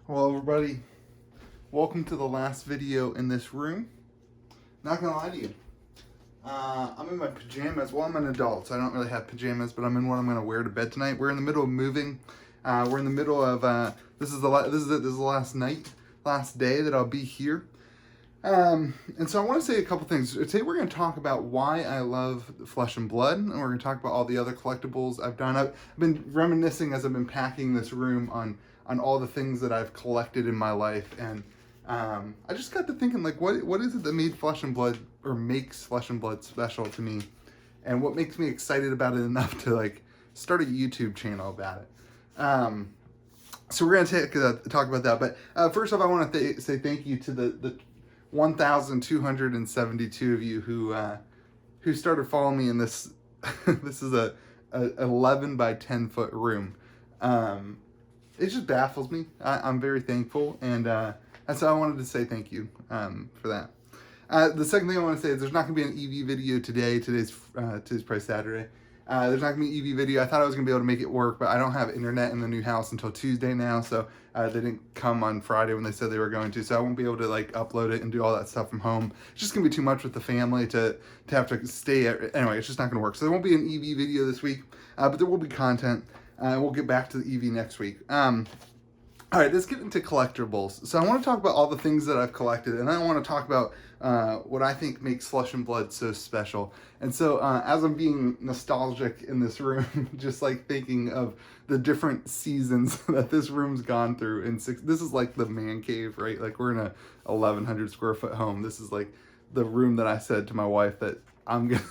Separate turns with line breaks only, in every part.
Well, everybody, welcome to the last video in this room. Not gonna lie to you, I'm in my pajamas. Well, I'm an adult, so I don't really have pajamas, but I'm in what I'm gonna wear to bed tonight. We're in the middle of moving. We're in the middle of this is the last day that I'll be here. And so I want to say a couple things. Today we're going to talk about why I love Flesh and Blood, and we're going to talk about all the other collectibles I've done. I've been reminiscing as I've been packing this room on all the things that I've collected in my life, and I just got to thinking, like, what is it that made Flesh and Blood, or makes Flesh and Blood special to me, and what makes me excited about it enough to like start a YouTube channel about it. So we're going to talk about that, but first off, I want to say thank you to the 1,272 of you who started following me in this. This is a 11 by 10 foot room. It just baffles me. I'm very thankful, and so I wanted to say thank you for that. The second thing I want to say is there's not going to be an EV video today. Today's probably Saturday. There's not going to be an EV video. I thought I was going to be able to make it work, but I don't have internet in the new house until Tuesday now, so they didn't come on Friday when they said they were going to, so I won't be able to like upload it and do all that stuff from home. It's just going to be too much with the family to have to stay anyway, it's just not going to work. So there won't be an EV video this week, but there will be content. We'll get back to the EV next week. All right, let's get into collectibles. So I want to talk about all the things that I've collected, and then I want to talk about what I think makes Flesh and Blood so special. And so as I'm being nostalgic in this room, just like thinking of the different seasons that this room's gone through. This is like the man cave, right? Like we're in a 1,100 square foot home. This is like the room that I said to my wife that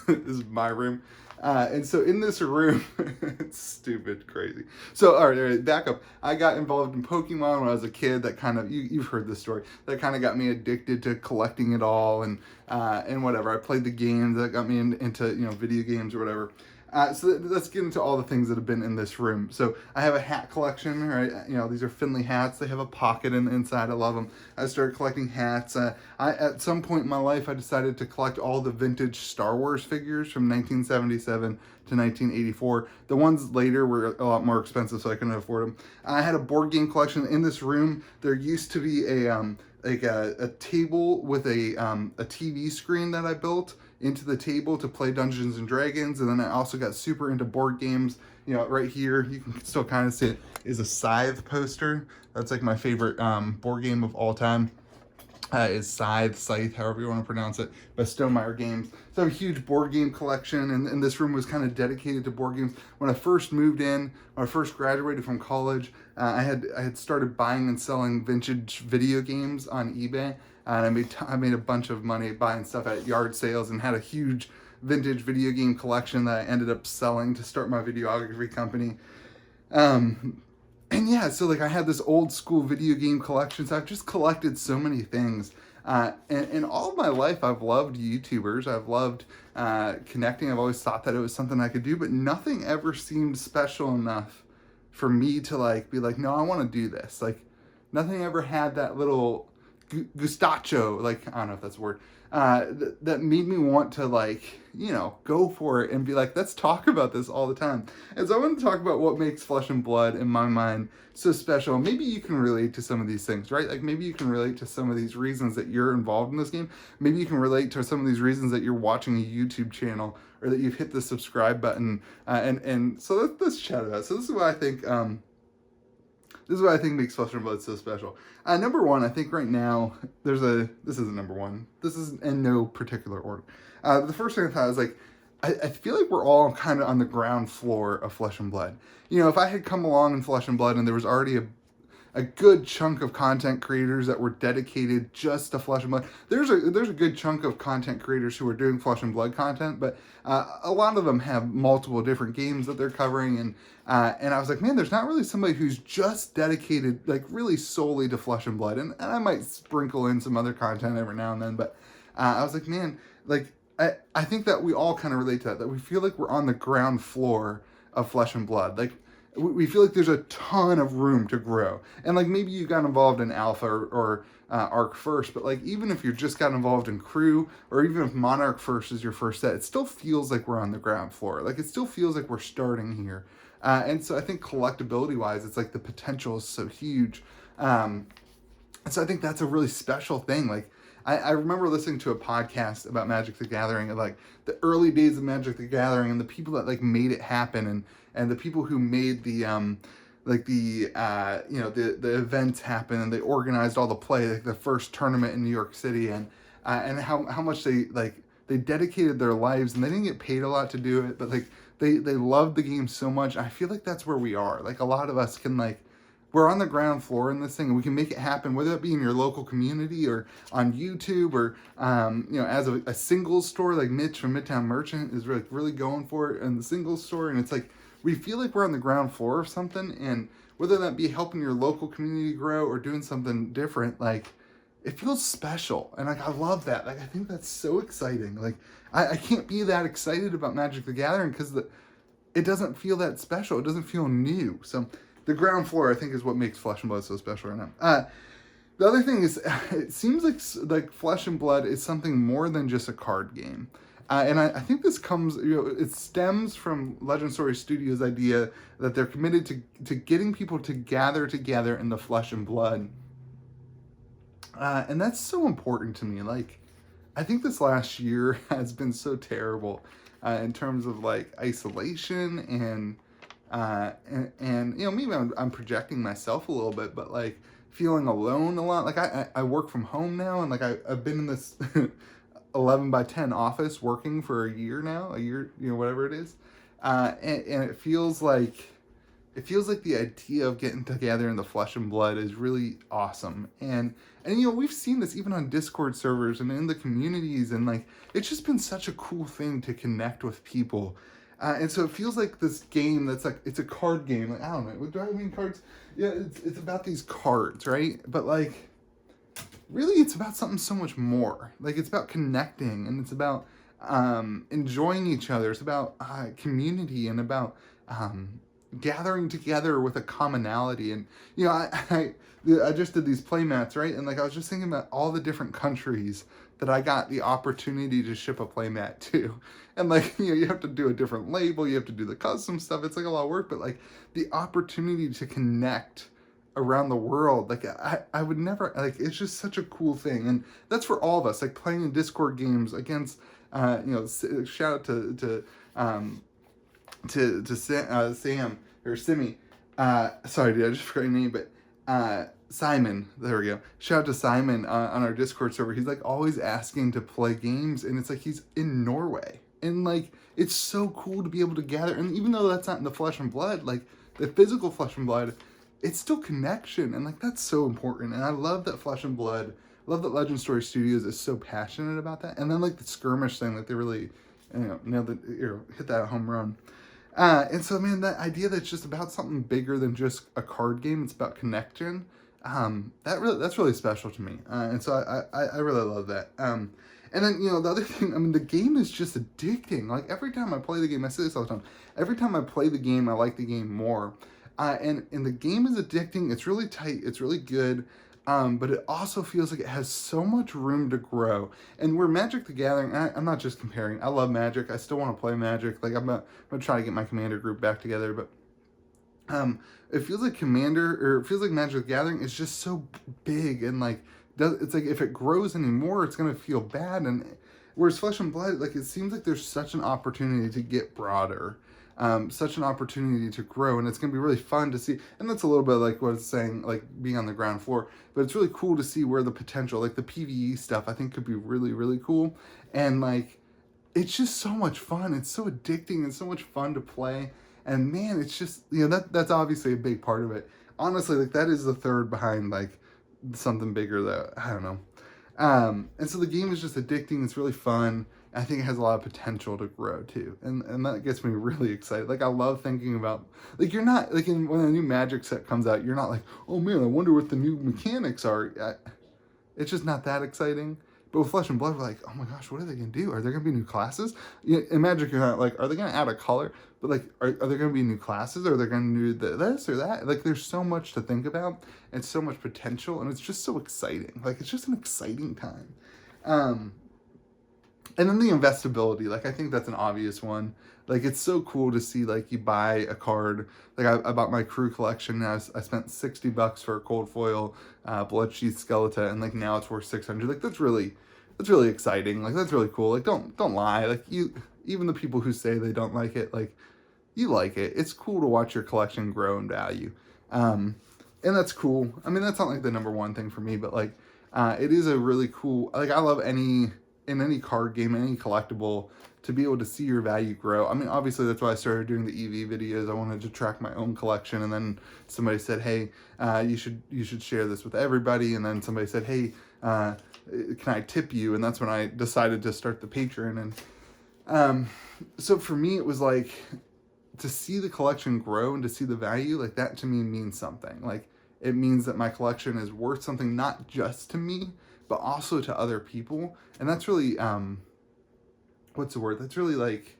this is my room. And so in this room, it's stupid, crazy. So, all right, back up. I got involved in Pokemon when I was a kid. That kind of, you've heard this story. That kind of got me addicted to collecting it all and whatever. I played the games that got me into video games or whatever. So let's get into all the things that have been in this room. So I have a hat collection, right? These are Finley hats. They have a pocket in the inside. I love them. I started collecting hats. At some point in my life, I decided to collect all the vintage Star Wars figures from 1977 to 1984. The ones later were a lot more expensive, so I couldn't afford them. I had a board game collection in this room. There used to be a table with a TV screen that I built into the table to play Dungeons and Dragons, and then I also got super into board games. Right here you can still kind of see it is a Scythe poster. That's like my favorite board game of all time. Is Scythe, however you want to pronounce it, by Stonemaier Games. So I have a huge board game collection, and this room was kind of dedicated to board games. When I first moved in, when I first graduated from college, I had started buying and selling vintage video games on eBay, and I made a bunch of money buying stuff at yard sales, and had a huge vintage video game collection that I ended up selling to start my videography company. And yeah, so like I had this old school video game collection, so I've just collected so many things. And all of my life, I've loved YouTubers. I've loved connecting. I've always thought that it was something I could do, but nothing ever seemed special enough for me to like be like, no, I want to do this. Like nothing ever had that little gustacho, like, I don't know if that's a word, that made me want to like, go for it and be like, let's talk about this all the time. And so I want to talk about what makes Flesh and Blood in my mind so special. Maybe you can relate to some of these things, right? Like maybe you can relate to some of these reasons that you're involved in this game. Maybe you can relate to some of these reasons that you're watching a YouTube channel or that you've hit the subscribe button. And so let's chat about it. So this is what I think, makes Flesh and Blood so special. Number one, I think right now, this isn't number one. This is in no particular order. The first thing I thought was like, I feel like we're all kind of on the ground floor of Flesh and Blood. If I had come along in Flesh and Blood and there was already a good chunk of content creators that were dedicated just to Flesh and Blood. There's a good chunk of content creators who are doing Flesh and Blood content, but a lot of them have multiple different games that they're covering, and I was like, man, there's not really somebody who's just dedicated like really solely to Flesh and Blood, and I might sprinkle in some other content every now and then, but I was like, man, like I think that we all kind of relate to that we feel like we're on the ground floor of Flesh and Blood. Like we feel like there's a ton of room to grow. And like maybe you got involved in Alpha or Arc first, but like even if you just got involved in Crew, or even if Monarch first is your first set, it still feels like we're on the ground floor. Like it still feels like we're starting here. And so I think collectability wise, it's like the potential is so huge. And so I think that's a really special thing. Like, I remember listening to a podcast about Magic the Gathering, and like the early days of Magic the Gathering, and the people that like made it happen, and the people who made the the events happen, and they organized all the play, like the first tournament in New York City, and how much they dedicated their lives, and they didn't get paid a lot to do it, but like they loved the game so much. I feel like that's where we are. Like, a lot of us can, like, we're on the ground floor in this thing, and we can make it happen, whether it be in your local community or on YouTube, or as a singles store, like Mitch from Midtown Merchant is really going for it in the singles store. And it's like, we feel like we're on the ground floor of something, and whether that be helping your local community grow or doing something different, like, it feels special. And like, I love that. Like, I think that's so exciting. Like, I can't be that excited about Magic the Gathering because it doesn't feel that special. It doesn't feel new. So the ground floor, I think, is what makes Flesh and Blood so special right now. The other thing is, it seems like Flesh and Blood is something more than just a card game. And I think this comes, it stems from Legend Story Studios' idea that they're committed to getting people to gather together in the Flesh and Blood. And that's so important to me. Like, I think this last year has been so terrible in terms of like isolation and maybe I'm projecting myself a little bit, but like feeling alone a lot. Like, I work from home now, and like I've been in this 11 by 10 office working for a year now, whatever it is. And it feels like the idea of getting together in the Flesh and Blood is really awesome. And we've seen this even on Discord servers and in the communities, and like, it's just been such a cool thing to connect with people. And so it feels like this game that's like, it's a card game. Like, I don't know, do I mean cards? Yeah, it's about these cards, right? But like, really, it's about something so much more. Like, it's about connecting, and it's about enjoying each other. It's about community, and about gathering together with a commonality. And I just did these play mats, right? And like, I was just thinking about all the different countries that I got the opportunity to ship a playmat to. And like, you have to do a different label, you have to do the custom stuff. It's like a lot of work, but like, the opportunity to connect around the world, like, I would never, like, it's just such a cool thing. And that's for all of us, like, playing in Discord games against, shout out to Sam, or Simi, sorry dude, I just forgot your name, but Simon, there we go. Shout out to Simon on our Discord server. He's like always asking to play games, and it's like he's in Norway, and like, it's so cool to be able to gather. And even though that's not in the Flesh and Blood, like the physical Flesh and Blood, it's still connection, and like, that's so important. And I love that Flesh and Blood, love that Legend Story Studios is so passionate about that. And then like the skirmish thing, like they really hit that home run. And so, man, that idea that's just about something bigger than just a card game, it's about connection, that's really special to me. And so I really love that. And then, the other thing, I mean, the game is just addicting. Like, every time I play the game, I say this all the time, every time I play the game, I like the game more. And the game is addicting, it's really tight, it's really good. But it also feels like it has so much room to grow. And where Magic the Gathering, I'm not just comparing, I love Magic, I still want to play Magic, like, I'm going to try to get my Commander group back together, but it feels like Magic the Gathering is just so big, and like, it's like, if it grows anymore, it's going to feel bad. And whereas Flesh and Blood, like, it seems like there's such an opportunity to get broader. Such an opportunity to grow, and it's going to be really fun to see. And that's a little bit like what it's saying, like being on the ground floor, but it's really cool to see where the potential, like the PvE stuff, I think could be really, really cool. And like, it's just so much fun. It's so addicting and so much fun to play. And man, it's just, that's obviously a big part of it. Honestly, like, that is the third behind like something bigger that, I don't know. And so the game is just addicting. It's really fun. I think it has a lot of potential to grow too. And that gets me really excited. Like, I love thinking about, like, you're not, like, when a new Magic set comes out, you're not like, oh man, I wonder what the new mechanics are. It's just not that exciting. But with Flesh and Blood, we're like, oh my gosh, what are they going to do? Are there going to be new classes? In Magic, you're not like, are they going to add a color? But like, are there going to be new classes? Are they going to do this or that? Like, there's so much to think about and so much potential, and it's just so exciting. Like, it's just an exciting time. And then the investability, like, I think that's an obvious one. Like, it's so cool to see, like, you buy a card. Like, I bought my crew collection, and I spent $60 for a cold foil blood sheath skeleton, and, like, now it's worth 600. Like, that's really exciting. Like, that's really cool. Like, don't lie. Like, even the people who say they don't like it, like, you like it. It's cool to watch your collection grow in value. And that's cool. I mean, that's not, like, the number one thing for me, but, like, it is a really cool, like, I love in any card game, any collectible, to be able to see your value grow. I mean, obviously that's why I started doing the EV videos. I wanted to track my own collection, and then somebody said, hey, you should share this with everybody. And then somebody said, hey, can I tip you? And that's when I decided to start the Patreon. And so for me, it was like, to see the collection grow and to see the value, like, that to me means something. Like, it means that my collection is worth something, not just to me, but also to other people. And that's really, what's the word? That's really, like,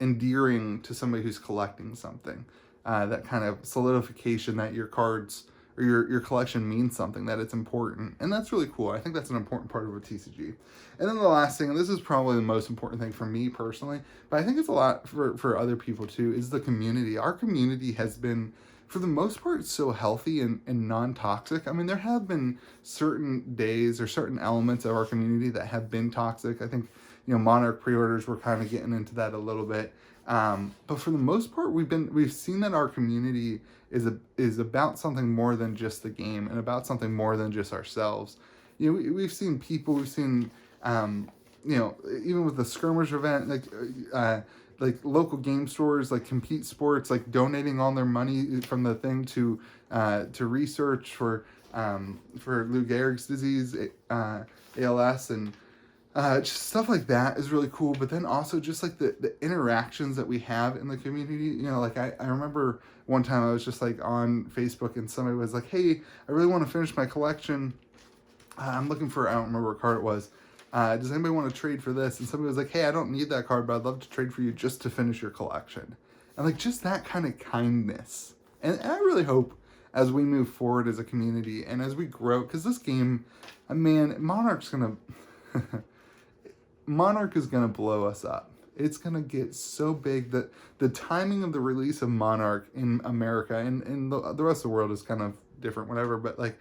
endearing to somebody who's collecting something. That kind of solidification that your cards or your collection means something, that it's important. And that's really cool. I think that's an important part of a TCG. And then the last thing, and this is probably the most important thing for me personally, but I think it's a lot for other people too, is the community. Our community has been, for the most part, so healthy and non-toxic. I mean, there have been certain days or certain elements of our community that have been toxic. I think, Monarch pre-orders, were kind of getting into that a little bit. But for the most part, we've seen that our community is about something more than just the game, and about something more than just ourselves. We've seen people, even with the skirmish event, like local game stores, like Compete Sports, like donating all their money from the thing to research for Lou Gehrig's disease, ALS, and just stuff like that is really cool. But then also just like the interactions that we have in the community. Like I remember one time I was just like on Facebook, and somebody was like, hey, I really want to finish my collection. I'm looking for, I don't remember what card it was. Does anybody want to trade for this? And somebody was like, hey, I don't need that card, but I'd love to trade for you just to finish your collection. And like, just that kind of kindness. And I really hope as we move forward as a community and as we grow, because this game, man, Monarch is going to blow us up. It's going to get so big that the timing of the release of Monarch in America and the rest of the world is kind of different, whatever, but like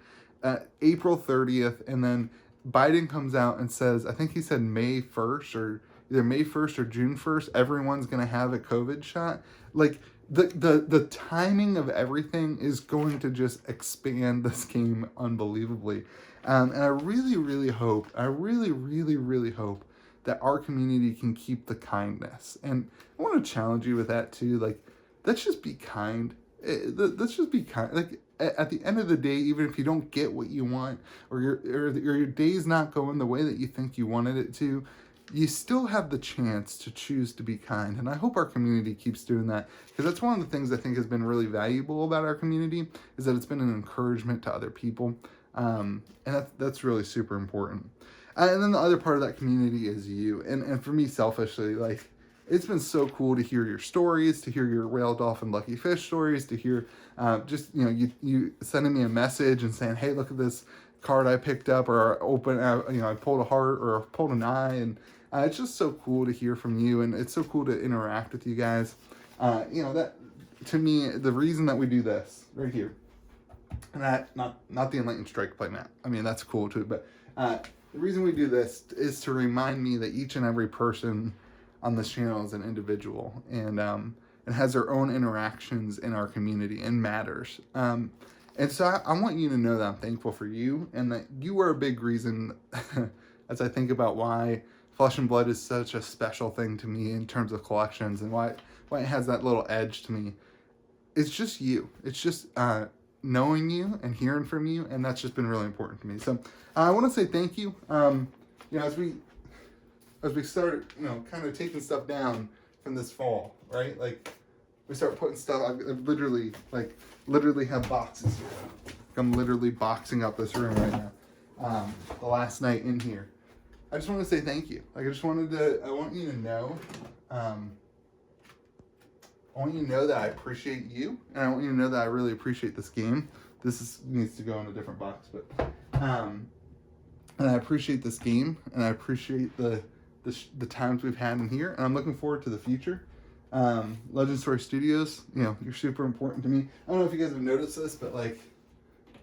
April 30th, and then Biden comes out and says, I think he said May 1st, or either May 1st or June 1st, everyone's going to have a COVID shot. Like, the timing of everything is going to just expand this game unbelievably. And I really, really hope, really hope that our community can keep the kindness. And I want to challenge you with that too. Like, let's just be kind. Let's just be kind. Like, at the end of the day, even if you don't get what you want, or your day's not going the way that you think you wanted it to, you still have the chance to choose to be kind. And I hope our community keeps doing that, because that's one of the things I think has been really valuable about our community, is that it's been an encouragement to other people. And that's really super important. And then the other part of that community is you. And for me, selfishly, like, it's been so cool to hear your stories, to hear your whale, dolphin, lucky fish stories, to hear just, you sending me a message and saying, hey, look at this card I picked up, or I pulled a heart or pulled an eye. And it's just so cool to hear from you. And it's so cool to interact with you guys. That, to me, the reason that we do this right here, and not the Enlightened Strike playmat. I mean, that's cool too. But the reason we do this is to remind me that each and every person on this channel is an individual, and has their own interactions in our community and matters. And so I want you to know that I'm thankful for you, and that you are a big reason as I think about why Flesh and Blood is such a special thing to me in terms of collections, and why it has that little edge to me. It's just you. It's just knowing you and hearing from you, and that's just been really important to me. So I want to say thank you. As we start, kind of taking stuff down from this fall, right? Like, we start putting stuff, I've literally have boxes here. I'm literally boxing up this room right now. The last night in here. I just want to say thank you. Like, I want you to know, that I appreciate you, and I want you to know that I really appreciate this game. This needs to go in a different box, but And I appreciate this game, and I appreciate the times we've had in here, and I'm looking forward to the future. Legend Story Studios, you know, you're super important to me. I don't know if you guys have noticed this, but like,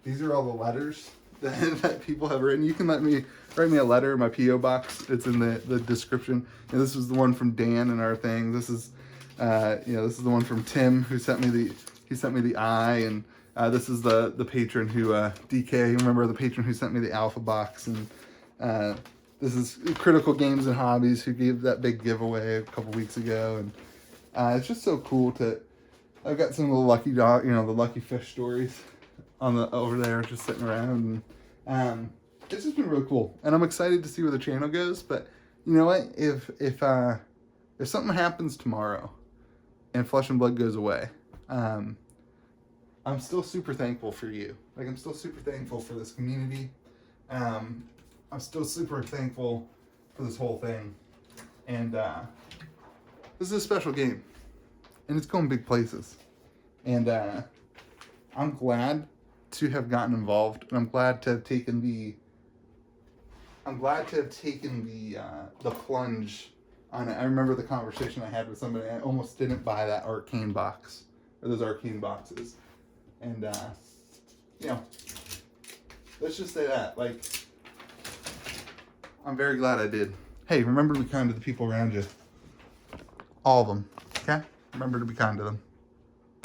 these are all the letters that people have written. You can write me a letter in my P.O. box. It's in the description. And this was the one from Dan in our thing. This is, you know, this is the one from Tim who sent me the eye, and this is the patron who, DK, remember the patron who sent me the alpha box, and this is Critical Games and Hobbies who gave that big giveaway a couple weeks ago, and it's just so cool I've got some of the lucky dog, you know, the lucky fish stories over there just sitting around, and it's just been really cool, and I'm excited to see where the channel goes. But you know what, if something happens tomorrow and Flesh and Blood goes away, I'm still super thankful for you. Like, I'm still super thankful for this community. I'm still super thankful for this whole thing. And this is a special game. And it's going big places. And I'm glad to have gotten involved. And I'm glad to have taken the plunge on it. I remember the conversation I had with somebody. I almost didn't buy that arcane box, or those arcane boxes. And, you know, let's just say that, like, I'm very glad I did. Hey, remember to be kind to the people around you. All of them, okay? Remember to be kind to them.